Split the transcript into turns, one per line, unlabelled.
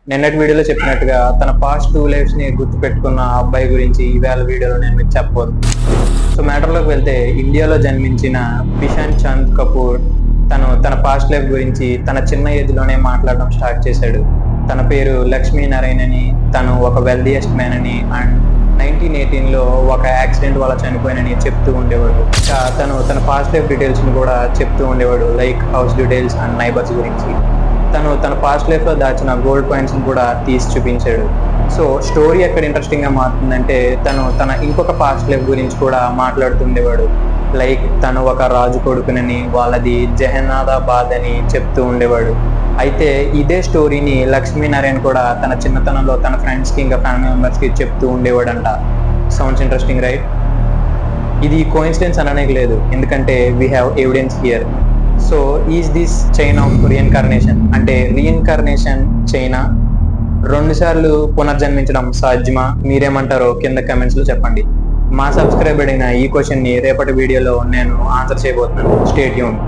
నిన్నటి వీడియోలో చెప్పినట్టుగా తన పాస్ట్ 2 లైఫ్స్ ని గుర్తు పెట్టుకున్న ఆ అబ్బాయి గురించి ఇవాళ వీడియోలో నేను మీకు చెప్పబోదు. సో మ్యాటర్లోకి వెళ్తే, ఇండియాలో జన్మించిన బిషాన్ చంద్ కపూర్ తన పాస్ట్ లైఫ్ గురించి తన చిన్న ఏజ్ లోనే మాట్లాడడం స్టార్ట్ చేశాడు. తన పేరు లక్ష్మీ నారాయణ్ అని, తను ఒక వెల్దియెస్ట్ మ్యాన్ అని, అండ్ 1918లో ఒక యాక్సిడెంట్ వల్ల చనిపోయినని చెప్తూ ఉండేవాడు. ఇంకా తన పాస్ట్ లైఫ్ డీటెయిల్స్ ని కూడా చెప్తూ ఉండేవాడు, like house details and neighbours గురించి. తన పాస్ట్ లైఫ్ లో దాచిన గోల్డ్ కాయిన్స్ ని కూడా తీసి చూపించాడు. సో స్టోరీ ఎక్కడ ఇంట్రెస్టింగ్ గా మారుతుందంటే, తన ఇంకొక పాస్ట్ లైఫ్ గురించి కూడా మాట్లాడుతుండేవాడు. లైక్ తను ఒక రాజు కొడుకునని, వాళ్ళది జహనాదాబాద్ అని చెప్తూ ఉండేవాడు. అయితే ఇదే స్టోరీని లక్ష్మీనారాయణ కూడా తన చిన్నతనంలో తన ఫ్రెండ్స్ కి ఇంకా ఫ్యామిలీ మెంబర్స్ కి చెప్తూ ఉండేవాడంట. Sounds interesting, right? ఇది కోఇన్సిడెన్స్ అనడానికి లేదు, ఎందుకంటే we have evidence here. So is this chain of reincarnation? అంటే రీఇన్కార్నేషన్ చైనా 2 సార్లు పునర్జన్మించడం సాధ్యమా? మీరేమంటారో కింద కమెంట్స్ లో చెప్పండి. మా సబ్స్క్రైబ్ అయిన ఈ క్వశ్చన్ ని రేపటి వీడియోలో నేను ఆన్సర్ చేయబోతున్నాను. Stay tuned.